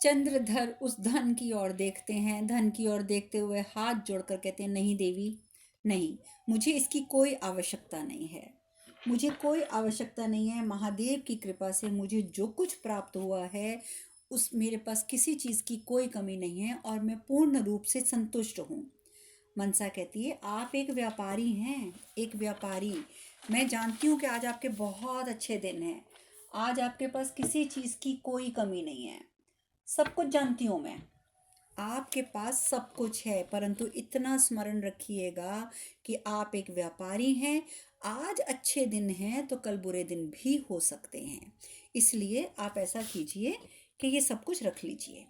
चंद्रधर उस धन की ओर देखते हैं, धन की ओर देखते हुए हाथ जोड़कर कहते हैं, नहीं देवी, नहीं, मुझे इसकी कोई आवश्यकता नहीं है। मुझे कोई आवश्यकता नहीं है। महादेव की कृपा से मुझे जो कुछ प्राप्त हुआ है उस मेरे पास किसी चीज़ की कोई कमी नहीं है और मैं पूर्ण रूप से संतुष्ट हूँ। मनसा कहती है, आप एक व्यापारी हैं, एक व्यापारी। मैं जानती हूँ कि आज आपके बहुत अच्छे दिन हैं। आज आपके पास किसी चीज़ की कोई कमी नहीं है। सब कुछ जानती हूँ मैं। आपके पास सब कुछ है, परंतु इतना स्मरण रखिएगा कि आप एक व्यापारी हैं। आज अच्छे दिन हैं तो कल बुरे दिन भी हो सकते हैं। इसलिए आप ऐसा कीजिए कि ये सब कुछ रख लीजिए।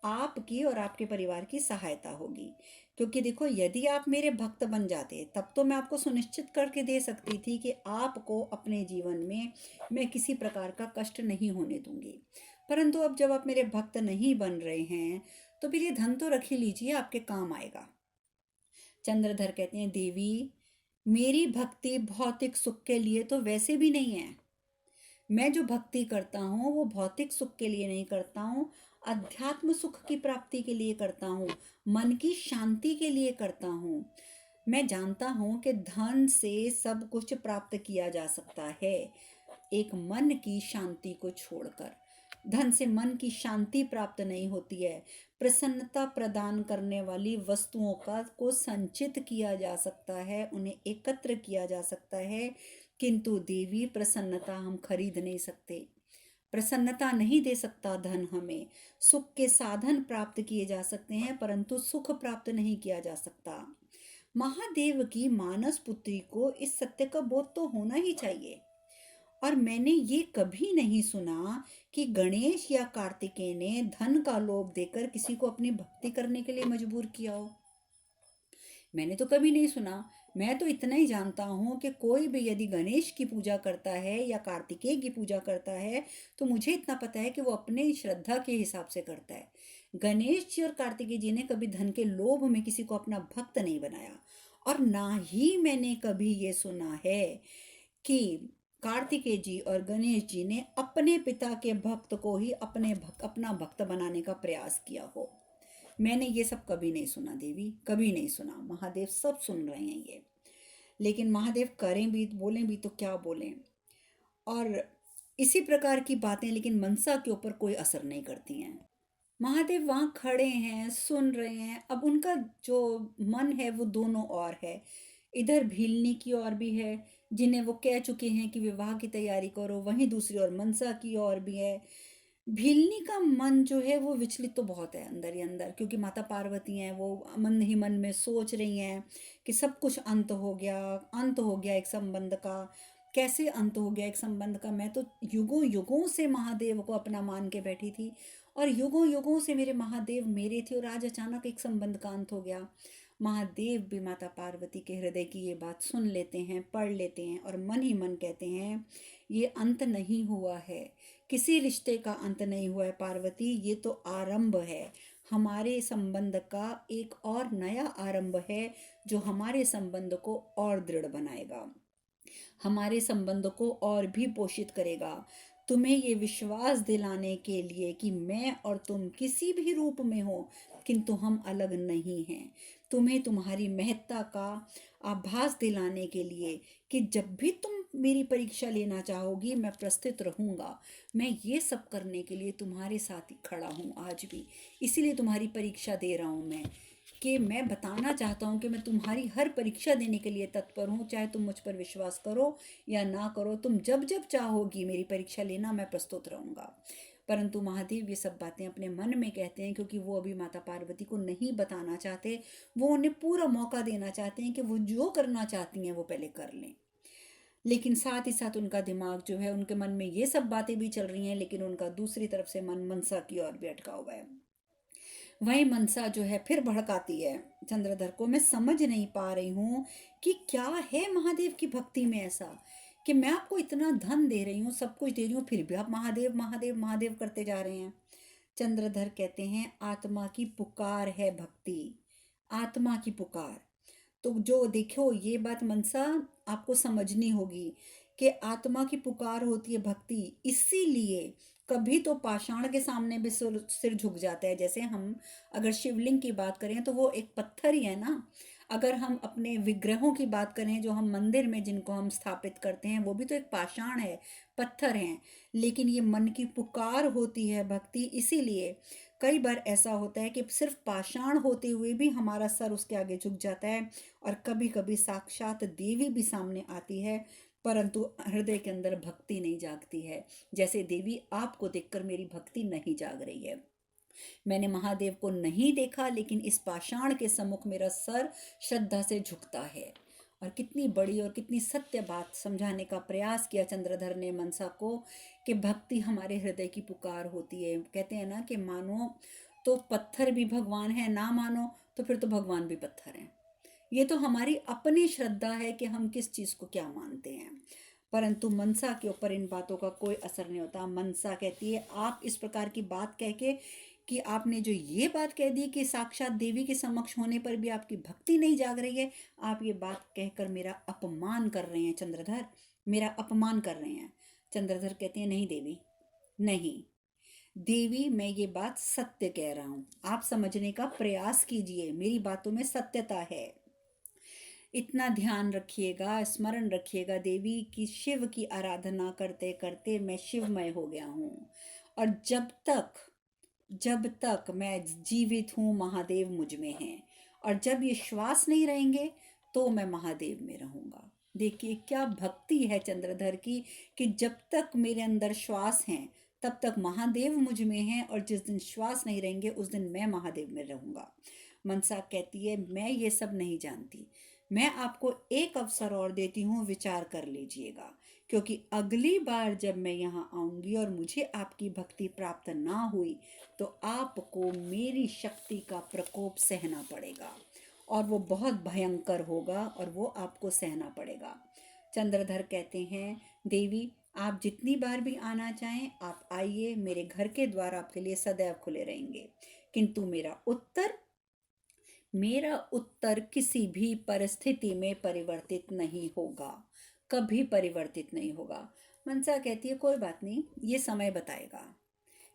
आपकी और आपके परिवार की सहायता होगी। क्योंकि देखो, यदि आप मेरे भक्त बन जाते तब तो मैं आपको सुनिश्चित करके दे सकती थी कि आपको अपने जीवन में मैं किसी प्रकार का कष्ट नहीं होने दूंगी। परंतु अब जब आप मेरे भक्त नहीं बन रहे हैं तो फिर ये धन तो रख ही लीजिए, आपके काम आएगा। चंद्रधर कहते हैं, देवी, मेरी भक्ति भौतिक सुख के लिए तो वैसे भी नहीं है। मैं जो भक्ति करता हूँ वो भौतिक सुख के लिए नहीं करता हूँ, अध्यात्म सुख की प्राप्ति के लिए करता हूँ, मन की शांति के लिए करता हूँ। मैं जानता हूँ कि धन से सब कुछ प्राप्त किया जा सकता है, एक मन की शांति को छोड़कर। धन से मन की शांति प्राप्त नहीं होती है। प्रसन्नता प्रदान करने वाली वस्तुओं का को संचित किया जा सकता है, उन्हें एकत्र किया जा सकता है, किंतु देवी, प्रसन्नता हम खरीद नहीं सकते। प्रसन्नता नहीं दे सकता धन हमें। सुख के साधन प्राप्त किए जा सकते हैं, परंतु सुख प्राप्त नहीं किया जा सकता। महादेव की मानस पुत्री को इस सत्य का बोध तो होना ही चाहिए। और मैंने ये कभी नहीं सुना कि गणेश या कार्तिकेय ने धन का लोभ देकर किसी को अपनी भक्ति करने के लिए मजबूर किया हो। मैंने तो कभी नहीं सुना। मैं तो इतना ही जानता हूँ कि कोई भी यदि गणेश की पूजा करता है या कार्तिकेय की पूजा करता है तो मुझे इतना पता है कि वो अपने श्रद्धा के हिसाब से करता है। गणेश जी और कार्तिकेय जी ने कभी धन के लोभ में किसी को अपना भक्त नहीं बनाया। और ना ही मैंने कभी ये सुना है कि कार्तिकेय जी और गणेश जी ने अपने पिता के भक्त को ही अपना भक्त बनाने का प्रयास किया हो। मैंने ये सब कभी नहीं सुना देवी, कभी नहीं सुना। महादेव सब सुन रहे हैं ये। लेकिन महादेव करें भी, बोलें भी तो क्या बोलें। और इसी प्रकार की बातें लेकिन मनसा के ऊपर कोई असर नहीं करती हैं। महादेव वहाँ खड़े हैं, सुन रहे हैं। अब उनका जो मन है वो दोनों ओर है। इधर भीलनी की ओर भी है, जिन्हें वो कह चुके हैं कि विवाह की तैयारी करो, वहीं दूसरी ओर मनसा की ओर भी है। भीलनी का मन जो है वो विचलित तो बहुत है अंदर ही अंदर, क्योंकि माता पार्वती हैं, वो मन ही मन में सोच रही हैं कि सब कुछ अंत हो गया, अंत हो गया एक संबंध का। कैसे अंत हो गया एक संबंध का? मैं तो युगों युगों से महादेव को अपना मान के बैठी थी और युगों युगों से मेरे महादेव मेरे थे, और आज अचानक एक संबंध का अंत हो गया। महादेव भी माता पार्वती के हृदय की ये बात सुन लेते हैं, पढ़ लेते हैं और मन ही मन कहते हैं, ये अंत नहीं हुआ है, किसी रिश्ते का अंत नहीं हुआ है पार्वती, ये तो आरंभ है। हमारे संबंध का एक और नया आरंभ है जो हमारे संबंध को और दृढ़ बनाएगा, हमारे संबंध को और भी पोषित करेगा। तुम्हें ये विश्वास दिलाने के लिए कि मैं और तुम किसी भी रूप में हो किंतु हम अलग नहीं हैं। तुम्हें तुम्हारी महत्ता का आभास दिलाने के लिए कि जब भी तुम मेरी परीक्षा लेना चाहोगी मैं प्रस्तुत रहूँगा। मैं ये सब करने के लिए तुम्हारे साथ ही खड़ा हूँ आज भी। इसीलिए तुम्हारी परीक्षा दे रहा हूँ मैं, कि मैं बताना चाहता हूँ कि मैं तुम्हारी हर परीक्षा देने के लिए तत्पर हूँ। चाहे तुम मुझ पर विश्वास करो या ना करो, तुम जब जब चाहोगी मेरी परीक्षा लेना, मैं प्रस्तुत रहूँगा। परंतु महादेव ये सब बातें अपने मन में कहते हैं, क्योंकि वो अभी माता पार्वती को नहीं बताना चाहते। वो उन्हें पूरा मौका देना चाहते हैं कि वो जो करना चाहती हैं वो पहले कर लें। लेकिन साथ ही साथ उनका दिमाग जो है, उनके मन में ये सब बातें भी चल रही हैं, लेकिन उनका दूसरी तरफ से मन मनसा की ओर भी अटका हुआ है। वही मनसा जो है फिर भड़काती है चंद्रधर को। मैं समझ नहीं पा रही हूँ कि क्या है महादेव की भक्ति में ऐसा कि मैं आपको इतना धन दे रही हूँ, सब कुछ दे रही हूँ, फिर भी आप महादेव महादेव महादेव करते जा रहे हैं। चंद्रधर कहते हैं, आत्मा की पुकार है भक्ति, आत्मा की पुकार। तो जो देखो, ये बात मनसा आपको समझनी होगी कि आत्मा की पुकार होती है भक्ति। इसीलिए कभी तो पाषाण के सामने भी सिर सिर झुक जाता है। जैसे हम अगर शिवलिंग की बात करें तो वो एक पत्थर ही है ना। अगर हम अपने विग्रहों की बात करें जो हम मंदिर में जिनको हम स्थापित करते हैं, वो भी तो एक पाषाण है, पत्थर हैं। लेकिन ये मन की पुकार होती है भक्ति, इसीलिए कई बार ऐसा होता है कि सिर्फ पाषाण होते हुए भी हमारा सर उसके आगे झुक जाता है। और कभी कभी साक्षात देवी भी सामने आती है, परंतु हृदय के अंदर भक्ति नहीं जागती है। जैसे देवी आपको देखकर मेरी भक्ति नहीं जाग रही है। मैंने महादेव को नहीं देखा, लेकिन इस पाषाण के सम्मुख मेरा सर श्रद्धा से झुकता है। और कितनी बड़ी और कितनी सत्य बात समझाने का प्रयास किया चंद्रधर ने मनसा को, कि भक्ति हमारे हृदय की पुकार होती है। कहते हैं ना कि मानो तो पत्थर भी भगवान है, ना मानो तो फिर तो भगवान भी पत्थर हैं। ये तो हमारी अपनी श्रद्धा है कि हम किस चीज़ को क्या मानते हैं। परंतु मनसा के ऊपर इन बातों का कोई असर नहीं होता। मनसा कहती है आप इस प्रकार की बात कह के, कि आपने जो ये बात कह दी कि साक्षात देवी के समक्ष होने पर भी आपकी भक्ति नहीं जाग रही है, आप ये बात कहकर मेरा अपमान कर रहे हैं चंद्रधर, मेरा अपमान कर रहे हैं। चंद्रधर कहते हैं नहीं देवी, नहीं देवी, मैं ये बात सत्य कह रहा हूँ, आप समझने का प्रयास कीजिए, मेरी बातों में सत्यता है। इतना ध्यान रखिएगा, स्मरण रखिएगा देवी, कि शिव की आराधना करते करते मैं शिवमय हो गया हूँ। और जब तक मैं जीवित हूँ महादेव मुझ में हैं, और जब ये श्वास नहीं रहेंगे तो मैं महादेव में रहूँगा। देखिए क्या भक्ति है चंद्रधर की, कि जब तक मेरे अंदर श्वास हैं तब तक महादेव मुझ में हैं, और जिस दिन श्वास नहीं रहेंगे उस दिन मैं महादेव में रहूँगा। मनसा कहती है मैं ये सब नहीं जानती, मैं आपको एक अवसर और देती हूँ, विचार कर लीजिएगा। क्योंकि अगली बार जब मैं यहाँ आऊँगी और मुझे आपकी भक्ति प्राप्त ना हुई, तो आपको मेरी शक्ति का प्रकोप सहना पड़ेगा, और वो बहुत भयंकर होगा, और वो आपको सहना पड़ेगा। चंद्रधर कहते हैं देवी, आप जितनी बार भी आना चाहें आप आइए, मेरे घर के द्वार आपके लिए सदैव खुले रहेंगे। किंतु मेरा उत्तर किसी भी परिस्थिति में परिवर्तित नहीं होगा, कभी परिवर्तित नहीं होगा। मनसा कहती है कोई बात नहीं, ये समय बताएगा,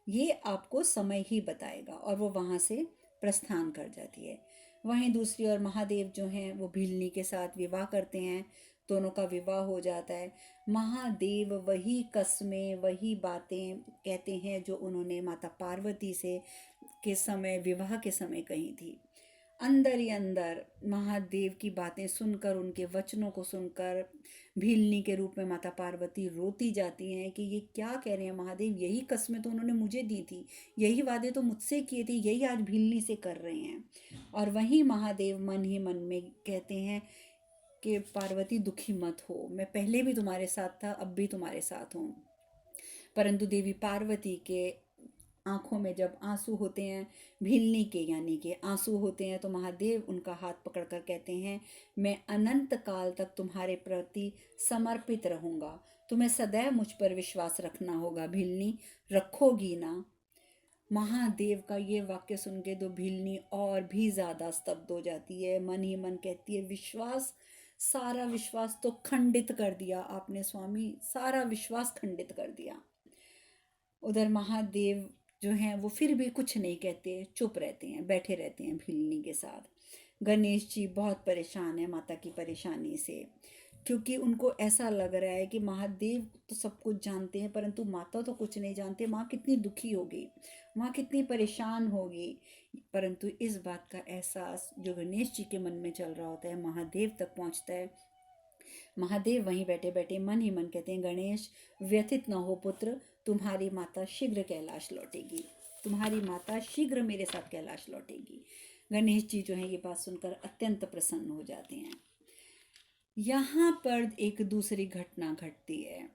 ये आपको समय ही बताएगा, और वो वहाँ से प्रस्थान कर जाती है। वहीं दूसरी ओर महादेव जो हैं वो भीलनी के साथ विवाह करते हैं, दोनों का विवाह हो जाता है। महादेव वही कस्में, वही बातें कहते हैं जो उन्होंने माता पार्वती से के समय, विवाह के समय कही थी। अंदर ही अंदर महादेव की बातें सुनकर, उनके वचनों को सुनकर भीलनी के रूप में माता पार्वती रोती जाती हैं कि ये क्या कह रहे हैं महादेव, यही कस्में तो उन्होंने मुझे दी थी, यही वादे तो मुझसे किए थे, यही आज भीलनी से कर रहे हैं। और वहीं महादेव मन ही मन में कहते हैं कि पार्वती दुखी मत हो, मैं पहले भी तुम्हारे साथ था, अब भी तुम्हारे साथ हूँ। परंतु देवी पार्वती के आंखों में जब आंसू होते हैं, भीलनी के यानी कि आंसू होते हैं, तो महादेव उनका हाथ पकड़कर कहते हैं मैं अनंत काल तक तुम्हारे प्रति समर्पित रहूंगा, तुम्हें सदैव मुझ पर विश्वास रखना होगा भीलनी, रखोगी ना। महादेव का ये वाक्य सुन के तो भीलनी और भी ज्यादा स्तब्ध हो जाती है, मन ही मन कहती है विश्वास, सारा विश्वास तो खंडित कर दिया आपने स्वामी, सारा विश्वास खंडित कर दिया। उधर महादेव जो हैं वो फिर भी कुछ नहीं कहते, चुप रहते हैं, बैठे रहते हैं भीलनी के साथ। गणेश जी बहुत परेशान है माता की परेशानी से, क्योंकि उनको ऐसा लग रहा है कि महादेव तो सब कुछ जानते हैं परंतु माता तो कुछ नहीं जानते, माँ कितनी दुखी होगी, माँ कितनी परेशान होगी। परंतु इस बात का एहसास जो गणेश जी के मन में चल रहा होता है महादेव तक पहुँचता है। महादेव वहीं बैठे बैठे मन ही मन कहते हैं गणेश व्यथित न हो पुत्र, तुम्हारी माता शीघ्र कैलाश लौटेगी, तुम्हारी माता शीघ्र मेरे साथ कैलाश लौटेगी। गणेश जी जो है ये बात सुनकर अत्यंत प्रसन्न हो जाते हैं। यहाँ पर एक दूसरी घटना घटती है।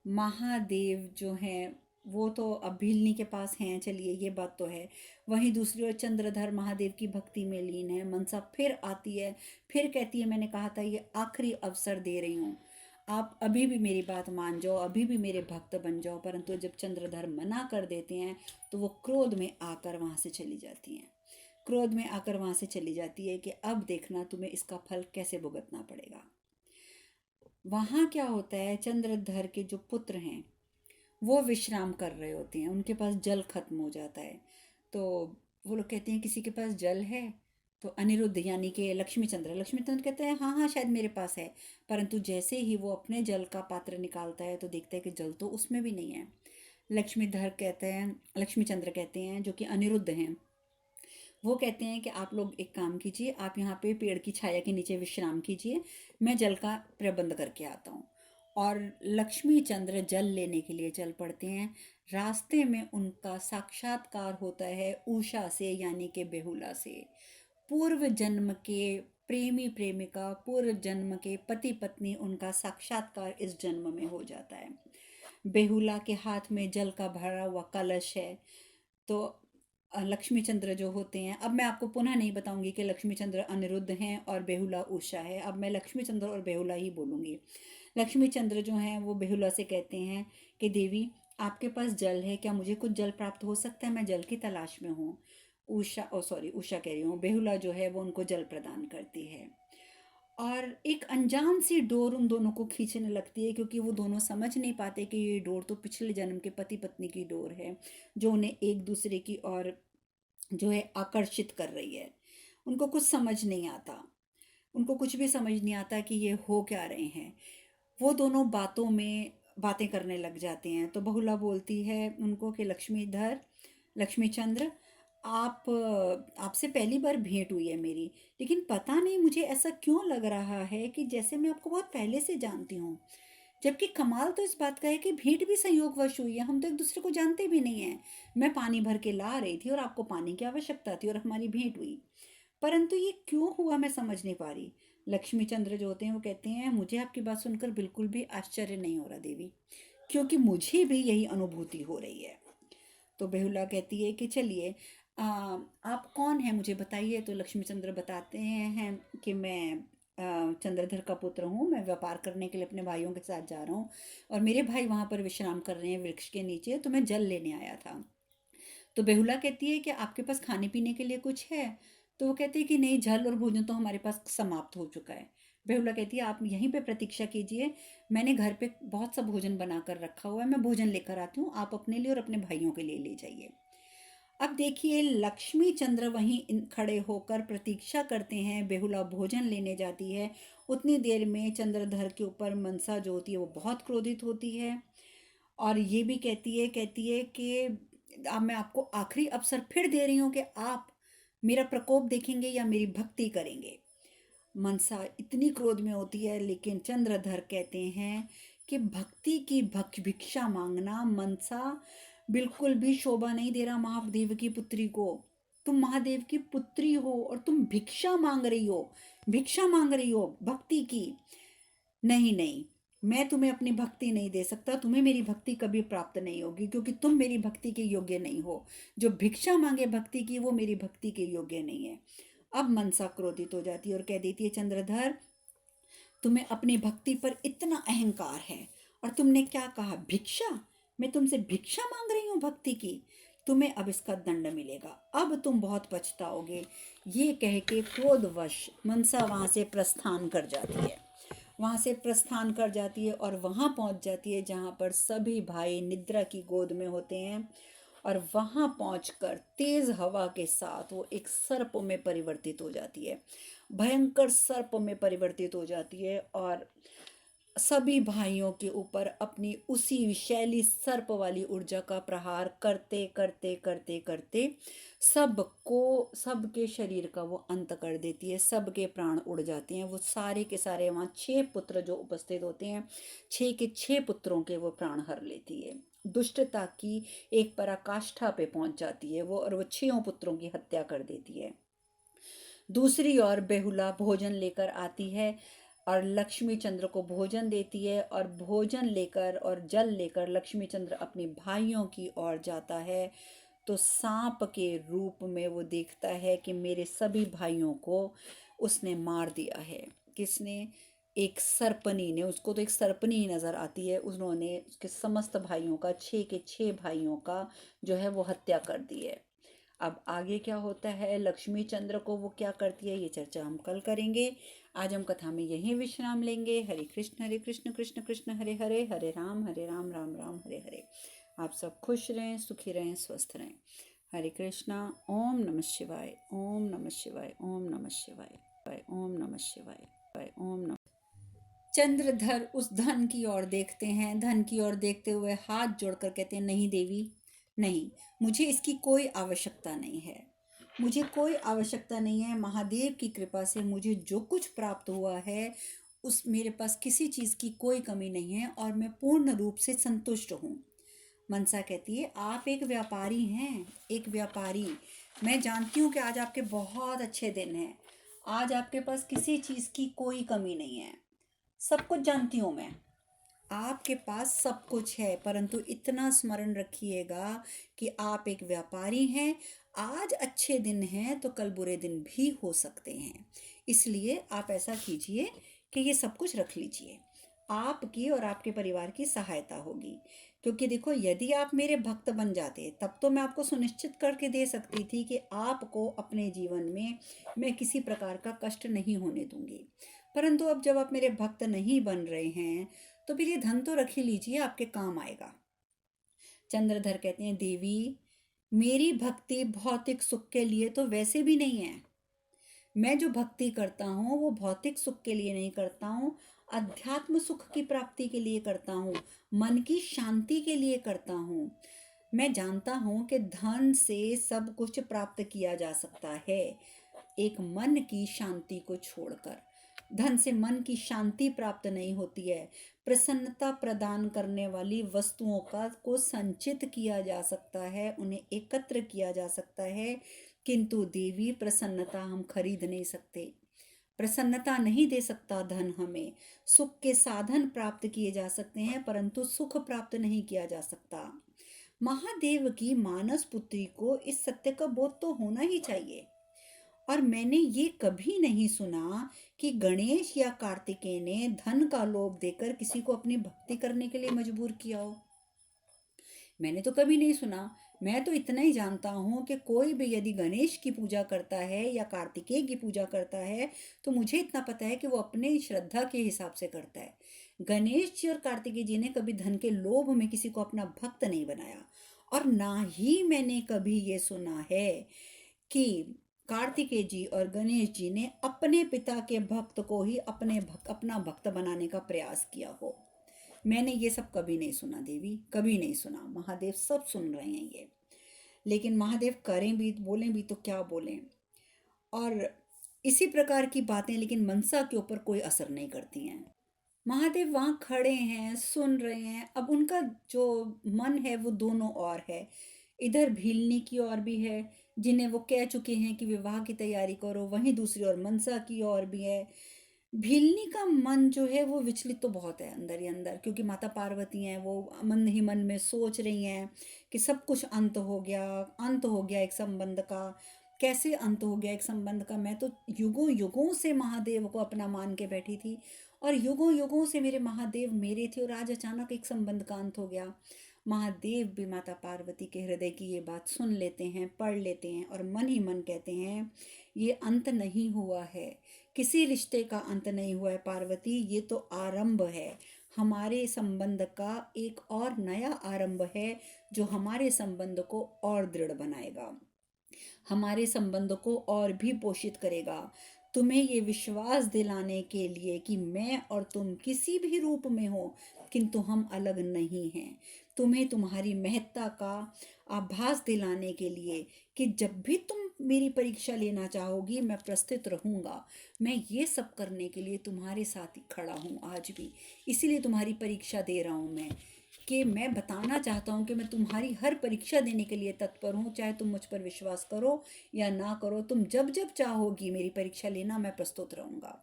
महादेव जो हैं वो तो अब भीलनी के पास हैं, चलिए ये बात तो है। वहीं दूसरी ओर चंद्रधर महादेव की भक्ति में लीन है। मनसा फिर आती है, फिर कहती है मैंने कहा था ये आखिरी अवसर दे रही हूँ, आप अभी भी मेरी बात मान जाओ, अभी भी मेरे भक्त बन जाओ। परंतु जब चंद्रधर मना कर देते हैं तो वो क्रोध में आकर वहाँ से चली जाती हैं, क्रोध में आकर वहाँ से चली जाती है कि अब देखना तुम्हें इसका फल कैसे भुगतना पड़ेगा। वहाँ क्या होता है, चंद्रधर के जो पुत्र हैं वो विश्राम कर रहे होते हैं, उनके पास जल खत्म हो जाता है। तो वो लोग कहते हैं किसी के पास जल है? तो अनिरुद्ध यानी कि लक्ष्मी चंद्र कहते हैं हाँ हाँ शायद मेरे पास है। परंतु जैसे ही वो अपने जल का पात्र निकालता है तो देखता है कि जल तो उसमें भी नहीं है। लक्ष्मी चंद्र कहते हैं, जो कि अनिरुद्ध हैं, वो कहते हैं कि आप लोग एक काम कीजिए, आप यहाँ पे पेड़ की छाया के नीचे विश्राम कीजिए, मैं जल का प्रबंध करके आता हूँ। और लक्ष्मी चंद्र जल लेने के लिए चल पड़ते हैं। रास्ते में उनका साक्षात्कार होता है उषा से, यानी कि बेहुला से। पूर्व जन्म के प्रेमी प्रेमिका, पूर्व जन्म के पति पत्नी, उनका साक्षात्कार इस जन्म में हो जाता है। बेहुला के हाथ में जल का भरा हुआ कलश है। तो लक्ष्मी चंद्र जो होते हैं, अब मैं आपको पुनः नहीं बताऊंगी कि लक्ष्मी चंद्र अनिरुद्ध हैं और बेहुला उषा है। अब मैं लक्ष्मी चंद्र और बेहुला ही बोलूंगी। लक्ष्मी चंद्र जो हैं वो बेहुला से कहते हैं कि देवी, आपके पास जल है क्या? मुझे कुछ जल प्राप्त हो सकता है, मैं जल की तलाश में हूँ। उषा कह रही हूँ, बेहुला जो है वो उनको जल प्रदान करती है। और एक अनजान सी डोर उन दोनों को खींचने लगती है, क्योंकि वो दोनों समझ नहीं पाते कि ये डोर तो पिछले जन्म के पति पत्नी की डोर है, जो उन्हें एक दूसरे की ओर जो है आकर्षित कर रही है। उनको कुछ समझ नहीं आता, उनको कुछ भी समझ नहीं आता कि ये हो क्या रहे हैं। वो दोनों बातों में बातें करने लग जाते हैं। तो बहुला बोलती है उनको कि लक्ष्मी चंद्र, आप आपसे पहली बार भेंट हुई है मेरी, लेकिन पता नहीं मुझे ऐसा क्यों लग रहा है कि जैसे मैं आपको बहुत पहले से जानती हूँ। जबकि कमाल तो इस बात का है कि भेंट भी संयोगवश हुई है, हम तो एक दूसरे को जानते भी नहीं हैं। मैं पानी भर के ला रही थी और आपको पानी की आवश्यकता थी और हमारी भेंट हुई, परंतु ये क्यों हुआ मैं समझ नहीं पा रही। लक्ष्मी चंद्र जो होते हैं वो कहते हैं, मुझे आपकी बात सुनकर बिल्कुल भी आश्चर्य नहीं हो रहा देवी, क्योंकि मुझे भी यही अनुभूति हो रही है। तो बेहुला कहती है कि चलिए, आप कौन हैं मुझे बताइए। तो लक्ष्मी चंद्र बताते हैं कि मैं चंद्रधर का पुत्र हूँ, मैं व्यापार करने के लिए अपने भाइयों के साथ जा रहा हूँ और मेरे भाई वहाँ पर विश्राम कर रहे हैं वृक्ष के नीचे, तो मैं जल लेने आया था। तो बेहुला कहती है कि आपके पास खाने पीने के लिए कुछ है? तो वो कहते हैं कि नहीं, जल और भोजन तो हमारे पास समाप्त हो चुका है। बेहुला कहती है आप यहीं पे प्रतीक्षा कीजिए, मैंने घर पे बहुत सा भोजन बना कर रखा हुआ है, मैं भोजन लेकर आती हूँ, आप अपने लिए और अपने भाइयों के लिए ले जाइए। अब देखिए, लक्ष्मी चंद्र वहीं खड़े होकर प्रतीक्षा करते हैं, बेहुला भोजन लेने जाती है। उतनी देर में चंद्रधर के ऊपर मनसा जो होती है वो बहुत क्रोधित होती है और ये भी कहती है कि अब मैं आपको आखिरी अवसर फिर दे रही हूँ कि आप मेरा प्रकोप देखेंगे या मेरी भक्ति करेंगे। मनसा इतनी क्रोध में होती है, लेकिन चंद्रधर कहते हैं कि भक्ति की भिक्षा मांगना मनसा बिल्कुल भी शोभा नहीं दे रहा महादेव की पुत्री को। तुम महादेव की पुत्री हो और तुम भिक्षा मांग रही हो भक्ति की। नहीं नहीं, मैं तुम्हें अपनी भक्ति नहीं दे सकता, तुम्हें मेरी भक्ति कभी प्राप्त नहीं होगी, क्योंकि तुम मेरी भक्ति के योग्य नहीं हो। जो भिक्षा मांगे भक्ति की, वो मेरी भक्ति के योग्य नहीं है। अब मनसा क्रोधित हो जाती है और कह देती है, चंद्रधर, तुम्हें अपनी भक्ति पर इतना अहंकार है और तुमने क्या कहा, भिक्षा? मैं तुमसे भिक्षा मांग रही हूँ भक्ति की? तुम्हें अब इसका दंड मिलेगा, अब तुम बहुत पछताओगे। ये कह के क्रोधवश मनसा वहां से प्रस्थान कर जाती है। वहां से प्रस्थान कर जाती है और वहां पहुंच जाती है जहां पर सभी भाई निद्रा की गोद में होते हैं। और वहां पहुंचकर तेज हवा के साथ वो एक सर्प में परिवर्तित हो जाती है, भयंकर सर्प में परिवर्तित हो जाती है और सभी भाइयों के ऊपर अपनी उसी विषैली सर्प वाली ऊर्जा का प्रहार करते करते करते करते सबके शरीर का वो अंत कर देती है। सबके प्राण उड़ जाते हैं। वो सारे के सारे वहाँ 6 पुत्र जो उपस्थित होते हैं, 6 के 6 पुत्रों के वो प्राण हर लेती है। दुष्टता की एक पराकाष्ठा पे पहुंच जाती है वो, और वो 6 पुत्रों की हत्या कर देती है। दूसरी ओर बेहुला भोजन लेकर आती है और लक्ष्मी चंद्र को भोजन देती है, और भोजन लेकर और जल लेकर लक्ष्मी चंद्र अपने भाइयों की ओर जाता है। तो सांप के रूप में वो देखता है कि मेरे सभी भाइयों को उसने मार दिया है। किसने? एक सर्पनी ने। उसको तो एक सर्पनी ही नजर आती है। उन्होंने उसके समस्त भाइयों का, 6 के 6 भाइयों का जो है वो हत्या कर दी है। अब आगे क्या होता है, लक्ष्मी चंद्र को वो क्या करती है, ये चर्चा हम कल करेंगे। आज हम कथा में यहीं विश्राम लेंगे। हरे कृष्ण कृष्ण कृष्ण हरे हरे, हरे राम राम राम हरे हरे। आप सब खुश रहें, सुखी रहें, स्वस्थ रहें। हरे कृष्णा। ओम नमः शिवाय, ओम नमः शिवाय, ओम नमः शिवाय, ओम नमः शिवाय, ओम नमः। चंद्रधर उस धन की ओर देखते हैं, धन की ओर देखते हुए हाथ जोड़कर कहते हैं, नहीं देवी नहीं, मुझे इसकी कोई आवश्यकता नहीं है। मुझे कोई आवश्यकता नहीं है। महादेव की कृपा से मुझे जो कुछ प्राप्त हुआ है उस मेरे पास किसी चीज़ की कोई कमी नहीं है और मैं पूर्ण रूप से संतुष्ट हूँ। मनसा कहती है, आप एक व्यापारी हैं, एक व्यापारी। मैं जानती हूँ कि आज आपके बहुत अच्छे दिन हैं। आज आपके पास किसी चीज़ की कोई कमी नहीं है। सब कुछ जानती हूँ मैं, आपके पास सब कुछ है, परंतु इतना स्मरण रखिएगा कि आप एक व्यापारी हैं। आज अच्छे दिन हैं तो कल बुरे दिन भी हो सकते हैं। इसलिए आप ऐसा कीजिए कि ये सब कुछ रख लीजिए, आपकी और आपके परिवार की सहायता होगी। क्योंकि देखो, यदि आप मेरे भक्त बन जाते तब तो मैं आपको सुनिश्चित करके दे सकती थी कि आपको अपने जीवन में मैं किसी प्रकार का कष्ट नहीं होने दूंगी। परंतु अब जब आप मेरे भक्त नहीं बन रहे हैं तो फिर ये धन तो रख ही लीजिए, आपके काम आएगा। चंद्रधर कहते हैं, देवी मेरी भक्ति भौतिक सुख के लिए तो वैसे भी नहीं है। मैं जो भक्ति करता हूँ वो भौतिक सुख के लिए नहीं करता हूँ, अध्यात्म सुख की प्राप्ति के लिए करता हूँ, मन की शांति के लिए करता हूँ। मैं जानता हूँ कि धन से सब कुछ प्राप्त किया जा सकता है, एक मन की शांति को छोड़कर। धन से मन की शांति प्राप्त नहीं होती है। प्रसन्नता प्रदान करने वाली वस्तुओं का को संचित किया जा सकता है, उन्हें एकत्र किया जा सकता है, किंतु देवी प्रसन्नता हम खरीद नहीं सकते। प्रसन्नता नहीं दे सकता धन हमें। सुख के साधन प्राप्त किए जा सकते हैं परंतु सुख प्राप्त नहीं किया जा सकता। महादेव की मानस पुत्री को इस सत्य का बोध तो होना ही चाहिए। और मैंने ये कभी नहीं सुना कि गणेश या कार्तिकेय ने धन का लोभ देकर किसी को अपनी भक्ति करने के लिए मजबूर किया हो। मैंने तो कभी नहीं सुना। मैं तो इतना ही जानता हूँ कि कोई भी यदि गणेश की पूजा करता है या कार्तिकेय की पूजा करता है तो मुझे इतना पता है कि वो अपने श्रद्धा के हिसाब से करता है। गणेश जी और कार्तिकेय जी ने कभी धन के लोभ में किसी को अपना भक्त नहीं बनाया। और ना ही मैंने कभी ये सुना है कि कार्तिकेय जी और गणेश जी ने अपने पिता के भक्त को ही अपना भक्त बनाने का प्रयास किया हो। मैंने ये सब कभी नहीं सुना देवी, कभी नहीं सुना। महादेव सब सुन रहे हैं ये, लेकिन महादेव करें भी, बोलें भी तो क्या बोलें। और इसी प्रकार की बातें लेकिन मनसा के ऊपर कोई असर नहीं करती हैं। महादेव वहाँ खड़े हैं, सुन रहे हैं। अब उनका जो मन है वो दोनों ओर है। इधर भीलनी की ओर भी है, जिन्हें वो कह चुके हैं कि विवाह की तैयारी करो, वहीं दूसरी ओर मनसा की ओर भी है। भीलनी का मन जो है वो विचलित तो बहुत है अंदर ही अंदर, क्योंकि माता पार्वती हैं, वो मन ही मन में सोच रही हैं कि सब कुछ अंत हो गया, अंत हो गया एक संबंध का। कैसे अंत हो गया एक संबंध का? मैं तो युगों युगों से महादेव को अपना मान के बैठी थी और युगों युगों से मेरे महादेव मेरे थे, और आज अचानक एक संबंध का अंत हो गया। महादेव भी माता पार्वती के हृदय की ये बात सुन लेते हैं, पढ़ लेते हैं और मन ही मन कहते हैं, ये अंत नहीं हुआ है, किसी रिश्ते का अंत नहीं हुआ है पार्वती, ये तो आरंभ है। हमारे संबंध का एक और नया आरंभ है जो हमारे संबंध को और दृढ़ बनाएगा, हमारे संबंध को और भी पोषित करेगा। तुम्हें ये विश्वास दिलाने के लिए कि मैं और तुम किसी भी रूप में हो किंतु हम अलग नहीं हैं। तुम्हें तुम्हारी महत्ता का आभास दिलाने के लिए कि जब भी तुम मेरी परीक्षा लेना चाहोगी मैं प्रस्तुत रहूँगा। मैं ये सब करने के लिए तुम्हारे साथ ही खड़ा हूँ आज भी, इसीलिए तुम्हारी परीक्षा दे रहा हूँ मैं, कि मैं बताना चाहता हूँ कि मैं तुम्हारी हर परीक्षा देने के लिए तत्पर हूँ। चाहे तुम मुझ पर विश्वास करो या ना करो, तुम जब जब चाहोगी मेरी परीक्षा लेना, मैं प्रस्तुत रहूँगा।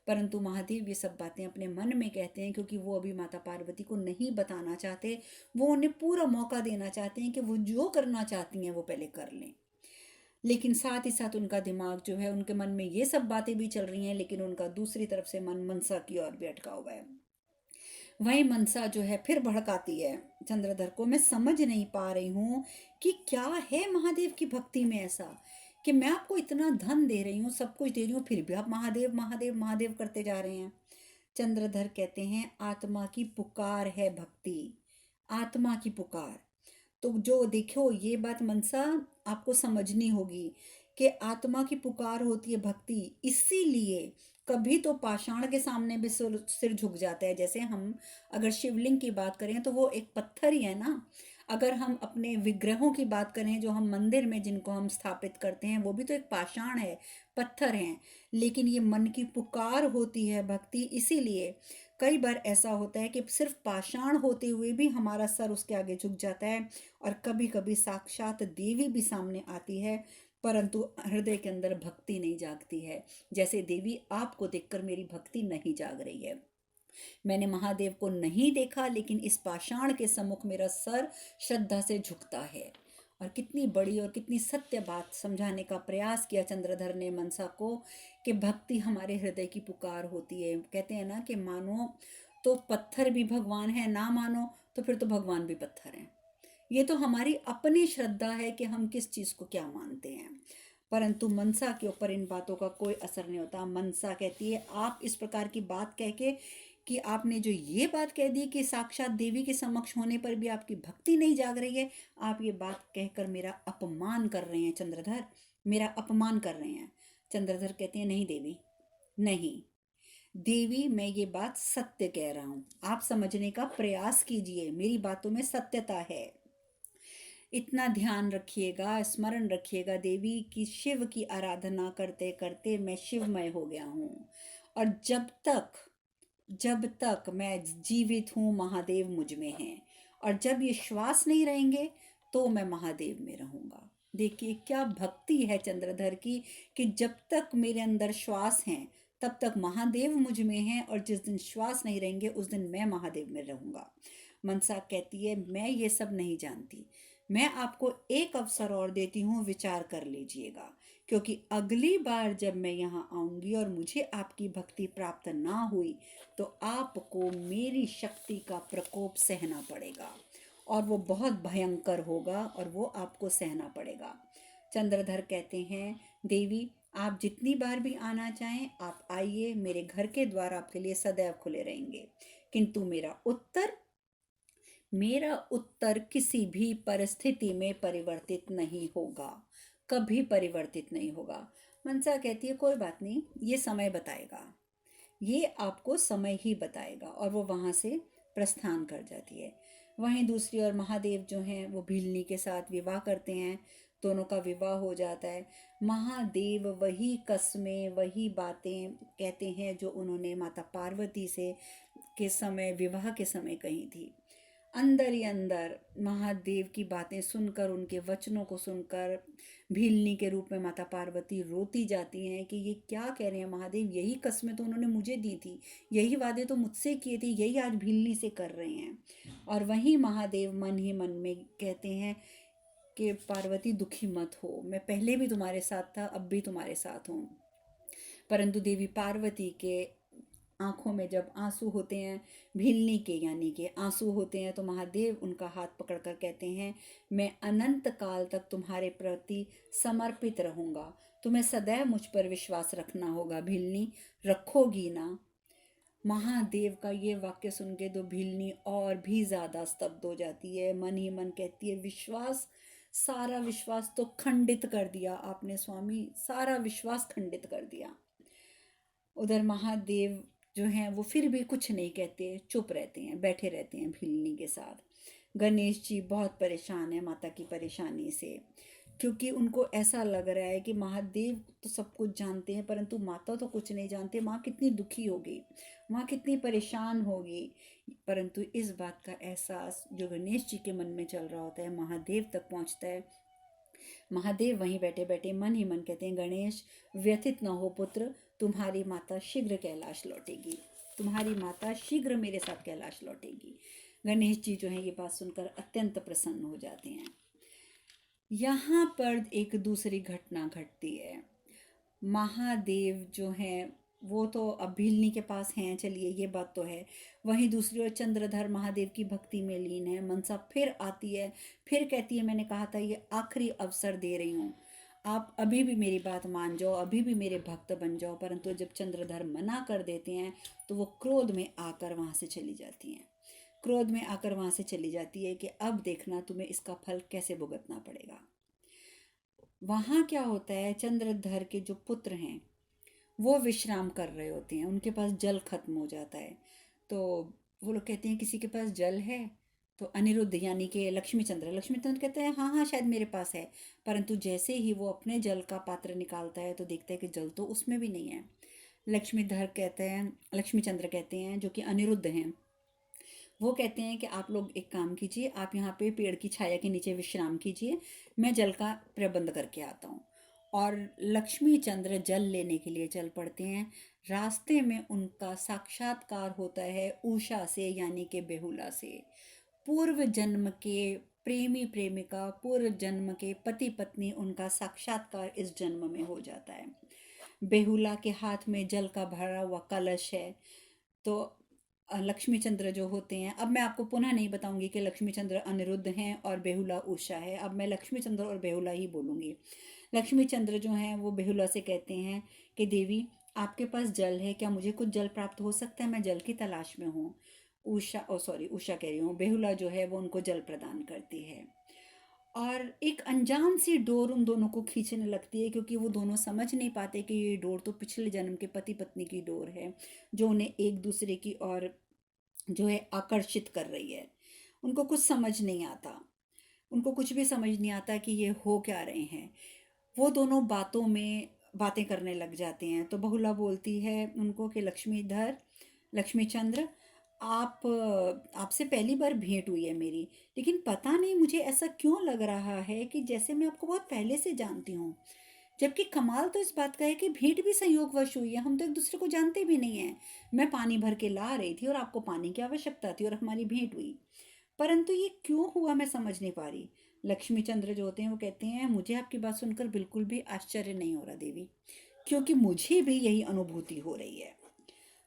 परंतु महादेव ये सब बातें अपने मन में कहते हैं क्योंकि वो अभी माता पार्वती को नहीं बताना चाहते। वो उन्हें पूरा मौका देना चाहते हैं कि वो जो करना चाहती हैं वो पहले कर लें। लेकिन साथ ही साथ उनका दिमाग जो है, उनके मन में ये सब बातें भी चल रही हैं, लेकिन उनका दूसरी तरफ से मन मनसा की ओर भी अटका हुआ है। वही मनसा जो है फिर भड़काती है चंद्रधर को। मैं समझ नहीं पा रही हूँ कि क्या है महादेव की भक्ति में ऐसा कि मैं आपको इतना धन दे रही हूँ, सब कुछ दे रही हूँ, फिर भी आप महादेव महादेव महादेव करते जा रहे हैं। चंद्रधर कहते हैं आत्मा की पुकार है भक्ति, आत्मा की पुकार। तो जो देखो ये बात मनसा आपको समझनी होगी कि आत्मा की पुकार होती है भक्ति। इसीलिए कभी तो पाषाण के सामने भी सिर सिर झुक जाता है। जैसे हम अगर शिवलिंग की बात करें तो वो एक पत्थर ही है ना। अगर हम अपने विग्रहों की बात करें जो हम मंदिर में जिनको हम स्थापित करते हैं वो भी तो एक पाषाण है, पत्थर हैं। लेकिन ये मन की पुकार होती है भक्ति। इसीलिए कई बार ऐसा होता है कि सिर्फ पाषाण होते हुए भी हमारा सर उसके आगे झुक जाता है। और कभी कभी साक्षात देवी भी सामने आती है, परंतु हृदय के अंदर भक्ति नहीं जागती है। जैसे देवी आपको देखकर मेरी भक्ति नहीं जाग रही है। मैंने महादेव को नहीं देखा, लेकिन इस पाषाण के सम्मुख मेरा सर श्रद्धा से झुकता है। और कितनी बड़ी और कितनी सत्य बात समझाने का प्रयास किया चंद्रधर ने मनसा को कि भक्ति हमारे हृदय की पुकार होती है। कहते हैं ना कि मानो तो पत्थर भी भगवान है, ना मानो तो फिर तो भगवान भी पत्थर हैं। ये तो हमारी अपनी श्रद्धा है कि हम किस चीज़ को क्या मानते हैं। परंतु मनसा के ऊपर इन बातों का कोई असर नहीं होता। मनसा कहती है आप इस प्रकार की बात कह के कि आपने जो ये बात कह दी कि साक्षात देवी के समक्ष होने पर भी आपकी भक्ति नहीं जाग रही है, आप ये बात कहकर मेरा अपमान कर रहे हैं चंद्रधर, मेरा अपमान कर रहे हैं। चंद्रधर कहते हैं नहीं देवी, नहीं देवी, मैं ये बात सत्य कह रहा हूँ, आप समझने का प्रयास कीजिए, मेरी बातों में सत्यता है। इतना ध्यान रखिएगा, स्मरण रखिएगा देवी कि शिव की आराधना करते करते मैं शिवमय हो गया हूँ। और जब तक मैं जीवित हूँ महादेव मुझ में हैं। और जब ये श्वास नहीं रहेंगे तो मैं महादेव में रहूँगा। देखिए क्या भक्ति है चंद्रधर की कि जब तक मेरे अंदर श्वास हैं तब तक महादेव मुझ में हैं, और जिस दिन श्वास नहीं रहेंगे उस दिन मैं महादेव में रहूँगा। मनसा कहती है मैं ये सब नहीं जानती, मैं आपको एक अवसर और देती हूँ, विचार कर लीजिएगा। क्योंकि अगली बार जब मैं यहाँ आऊँगी और मुझे आपकी भक्ति प्राप्त ना हुई तो आपको मेरी शक्ति का प्रकोप सहना पड़ेगा, और वो बहुत भयंकर होगा और वो आपको सहना पड़ेगा। चंद्रधर कहते हैं देवी आप जितनी बार भी आना चाहें आप आइए, मेरे घर के द्वार आपके लिए सदैव खुले रहेंगे। किंतु मेरा उत्तर किसी भी परिस्थिति में परिवर्तित नहीं होगा, कभी परिवर्तित नहीं होगा। मनसा कहती है कोई बात नहीं, ये समय बताएगा, ये आपको समय ही बताएगा। और वो वहाँ से प्रस्थान कर जाती है। वहीं दूसरी ओर महादेव जो हैं वो भीलनी के साथ विवाह करते हैं, दोनों का विवाह हो जाता है। महादेव वही कस्में वही बातें कहते हैं जो उन्होंने माता पार्वती से के समय, विवाह के समय कही थी। अंदर ही अंदर महादेव की बातें सुनकर, उनके वचनों को सुनकर भीलनी के रूप में माता पार्वती रोती जाती हैं कि ये क्या कह रहे हैं महादेव, यही कस्में तो उन्होंने मुझे दी थी, यही वादे तो मुझसे किए थे, यही आज भीलनी से कर रहे हैं। और वहीं महादेव मन ही मन में कहते हैं कि पार्वती दुखी मत हो, मैं पहले भी तुम्हारे साथ था, अब भी तुम्हारे साथ हूँ। परंतु देवी पार्वती के आंखों में जब आंसू होते हैं, भीलनी के यानी के आंसू होते हैं, तो महादेव उनका हाथ पकड़कर कहते हैं मैं अनंत काल तक तुम्हारे प्रति समर्पित रहूंगा, तुम्हें सदैव मुझ पर विश्वास रखना होगा भीलनी, रखोगी ना। महादेव का ये वाक्य सुन के तो भीलनी और भी ज्यादा स्तब्ध हो जाती है, मन ही मन कहती है विश्वास, सारा विश्वास तो खंडित कर दिया आपने स्वामी, सारा विश्वास खंडित कर दिया। उधर महादेव जो हैं वो फिर भी कुछ नहीं कहते, चुप रहते हैं, बैठे रहते हैं भीलनी के साथ। गणेश जी बहुत परेशान है माता की परेशानी से, क्योंकि उनको ऐसा लग रहा है कि महादेव तो सब कुछ जानते हैं परंतु माता तो कुछ नहीं जानते, माँ कितनी दुखी होगी, माँ कितनी परेशान होगी। परंतु इस बात का एहसास जो गणेश जी के मन में चल रहा होता है महादेव तक पहुँचता है। महादेव वहीं बैठे बैठे मन ही मन कहते हैं गणेश व्यथित न हो पुत्र, तुम्हारी माता शीघ्र कैलाश लौटेगी, तुम्हारी माता शीघ्र मेरे साथ कैलाश लौटेगी। गणेश जी जो है ये बात सुनकर अत्यंत प्रसन्न हो जाते हैं। यहाँ पर एक दूसरी घटना घटती है। महादेव जो हैं वो तो अब भीलनी के पास हैं, चलिए ये बात तो है। वहीं दूसरी ओर चंद्रधर महादेव की भक्ति में लीन है। मनसा फिर आती है, फिर कहती है मैंने कहा था ये आखिरी अवसर दे रही हूँ, आप अभी भी मेरी बात मान जाओ, अभी भी मेरे भक्त बन जाओ। परंतु जब चंद्रधर मना कर देते हैं तो वो क्रोध में आकर वहाँ से चली जाती हैं। क्रोध में आकर वहाँ से चली जाती है कि अब देखना तुम्हें इसका फल कैसे भुगतना पड़ेगा। वहाँ क्या होता है, चंद्रधर के जो पुत्र हैं वो विश्राम कर रहे होते हैं, उनके पास जल खत्म हो जाता है। तो वो लोग कहते हैं किसी के पास जल है? तो अनिरुद्ध यानी कि लक्ष्मीचंद्र कहते हैं हाँ हाँ शायद मेरे पास है। परंतु जैसे ही वो अपने जल का पात्र निकालता है तो देखता है कि जल तो उसमें भी नहीं है। लक्ष्मीचंद्र कहते हैं जो कि अनिरुद्ध हैं, वो कहते हैं कि आप लोग एक काम कीजिए, आप यहाँ पे पेड़ की छाया के नीचे विश्राम कीजिए, मैं जल का प्रबंध करके आता हूँ। और लक्ष्मी चंद्र जल लेने के लिए चल पड़ते हैं। रास्ते में उनका साक्षात्कार होता है उषा से यानी कि बेहुला से। पूर्व जन्म के प्रेमी प्रेमिका, पूर्व जन्म के पति पत्नी, उनका साक्षात्कार इस जन्म में हो जाता है। बेहुला के हाथ में जल का भरा हुआ कलश है। तो लक्ष्मी चंद्र जो होते हैं, अब मैं आपको पुनः नहीं बताऊंगी कि लक्ष्मी चंद्र अनिरुद्ध हैं और बेहुला उषा है, अब मैं लक्ष्मी चंद्र और बेहुला ही बोलूंगी। लक्ष्मी चंद्र जो हैं वो बेहुला से कहते हैं कि देवी आपके पास जल है क्या, मुझे कुछ जल प्राप्त हो सकता है, मैं जल की तलाश में हूँ। उषा कह रही हूँ, बेहुला जो है वो उनको जल प्रदान करती है। और एक अनजान सी डोर उन दोनों को खींचने लगती है, क्योंकि वो दोनों समझ नहीं पाते कि ये डोर तो पिछले जन्म के पति पत्नी की डोर है जो उन्हें एक दूसरे की ओर जो है आकर्षित कर रही है। उनको कुछ समझ नहीं आता, उनको कुछ भी समझ नहीं आता कि ये हो क्या रहे हैं। वो दोनों बातों में बातें करने लग जाते हैं। तो बहुला बोलती है उनको कि लक्ष्मीचंद्र आप आपसे पहली बार भेंट हुई है मेरी, लेकिन पता नहीं मुझे ऐसा क्यों लग रहा है कि जैसे मैं आपको बहुत पहले से जानती हूँ। जबकि कमाल तो इस बात का है कि भेंट भी संयोगवश हुई है, हम तो एक दूसरे को जानते भी नहीं हैं। मैं पानी भर के ला रही थी और आपको पानी की आवश्यकता थी और हमारी भेंट हुई, परंतु ये क्यों हुआ मैं समझ नहीं पा रही। लक्ष्मीचंद्र जो होते हैं वो कहते हैं मुझे आपकी बात सुनकर बिल्कुल भी आश्चर्य नहीं हो रहा देवी, क्योंकि मुझे भी यही अनुभूति हो रही है।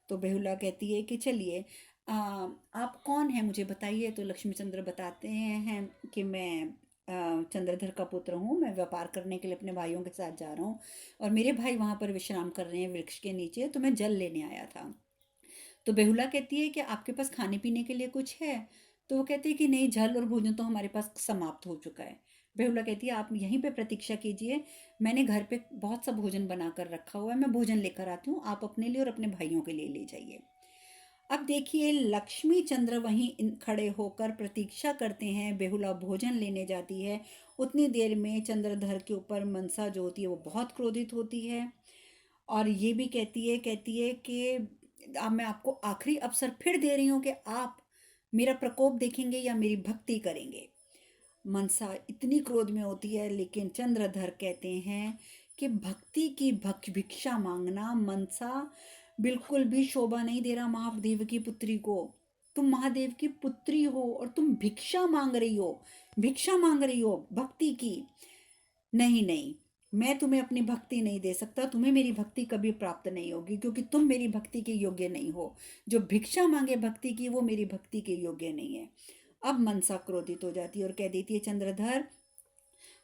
तो बेहुला कहती है कि चलिए आप कौन हैं मुझे बताइए। तो लक्ष्मीचंद्र बताते हैं कि मैं चंद्रधर का पुत्र हूँ, मैं व्यापार करने के लिए अपने भाइयों के साथ जा रहा हूँ और मेरे भाई वहाँ पर विश्राम कर रहे हैं वृक्ष के नीचे, तो मैं जल लेने आया था। तो बेहुला कहती है कि आपके पास खाने पीने के लिए कुछ है? तो वो कहते हैं कि नहीं, जल और भोजन तो हमारे पास समाप्त हो चुका है। बेहुला कहती है आप यहीं पे प्रतीक्षा कीजिए, मैंने घर पे बहुत सा भोजन बना कर रखा हुआ है, मैं भोजन लेकर आती हूँ, आप अपने लिए और अपने भाइयों के लिए ले जाइए। अब देखिए लक्ष्मी चंद्र वहीं खड़े होकर प्रतीक्षा करते हैं, बेहुला भोजन लेने जाती है। उतनी देर में चंद्रधर के ऊपर मनसा जो होती है वो बहुत क्रोधित होती है और ये भी कहती है कि अब मैं आपको आखिरी अवसर फिर दे रही हूँ कि आप मेरा प्रकोप देखेंगे या मेरी भक्ति करेंगे। मनसा इतनी क्रोध में होती है, लेकिन चंद्रधर कहते हैं कि भक्ति की भिक्षा मांगना मनसा बिल्कुल भी शोभा नहीं दे रहा महादेव की पुत्री को। तुम महादेव की पुत्री हो और तुम भिक्षा मांग रही हो भक्ति की। नहीं नहीं, मैं तुम्हें अपनी भक्ति नहीं दे सकता, तुम्हें मेरी भक्ति कभी प्राप्त नहीं होगी, क्योंकि तुम मेरी भक्ति के योग्य नहीं हो। जो भिक्षा मांगे भक्ति की वो मेरी भक्ति के योग्य नहीं है। अब मनसा क्रोधित हो जाती है और कह देती है चंद्रधर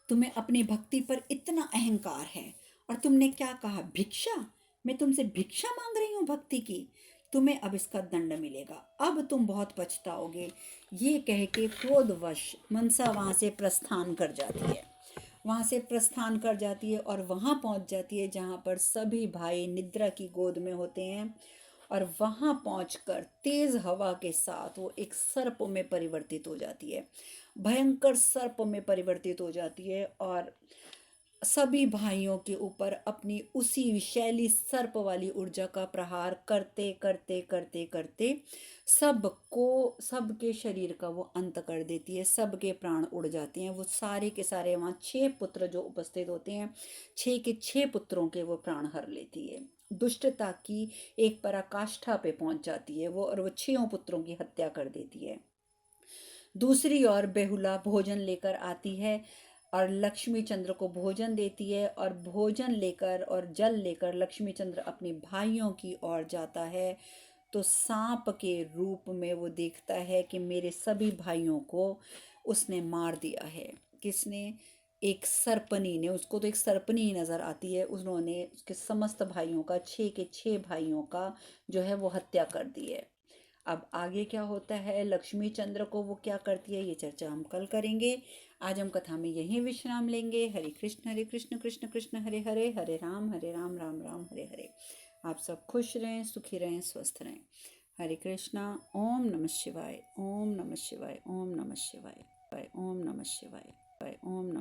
तुम्हें अपनी भक्ति पर इतना अहंकार है और तुमने क्या कहा, भिक्षा? मैं तुमसे भिक्षा मांग रही हूँ भक्ति की? तुम्हें अब इसका दंड मिलेगा, अब तुम बहुत पछताओगे। ये कह के क्रोधवश मनसा वहां से प्रस्थान कर जाती है। वहां से प्रस्थान कर जाती है और वहां पहुंच जाती है जहां पर सभी भाई निद्रा की गोद में होते हैं। और वहां पहुंचकर तेज हवा के साथ वो एक सर्प में परिवर्तित हो जाती है, भयंकर सर्प में परिवर्तित हो जाती है और सभी भाइयों के ऊपर अपनी उसी विषैली सर्प वाली ऊर्जा का प्रहार करते करते करते करते सबको, सबके शरीर का वो अंत कर देती है, सबके प्राण उड़ जाते हैं। वो सारे के सारे वहाँ 6 पुत्र जो उपस्थित होते हैं, 6 के 6 पुत्रों के वो प्राण हर लेती है। दुष्टता की एक पराकाष्ठा पे पहुंच जाती है वो, और वो 6 पुत्रों की हत्या कर देती है। दूसरी ओर बेहुला भोजन लेकर आती है। और लक्ष्मी चंद्र को भोजन देती है, और भोजन लेकर और जल लेकर लक्ष्मी चंद्र अपने भाइयों की ओर जाता है। तो सांप के रूप में वो देखता है कि मेरे सभी भाइयों को उसने मार दिया है। किसने? एक सर्पनी ने। उसको तो एक सर्पनी ही नजर आती है। उन्होंने उसके समस्त भाइयों का, 6 के 6 भाइयों का जो है वो हत्या कर दी है। अब आगे क्या होता है, लक्ष्मी चंद्र को वो क्या करती है, ये चर्चा हम कल करेंगे। आज हम कथा में यहीं विश्राम लेंगे। हरे कृष्ण कृष्ण कृष्ण हरे हरे, हरे राम राम राम हरे हरे। आप सब खुश रहें, सुखी रहें, स्वस्थ रहें। हरे कृष्णा। ओम नमः शिवाय, ओम नमः शिवाय, ओम नमः शिवाय, ओम नमः शिवाय, ओम नमः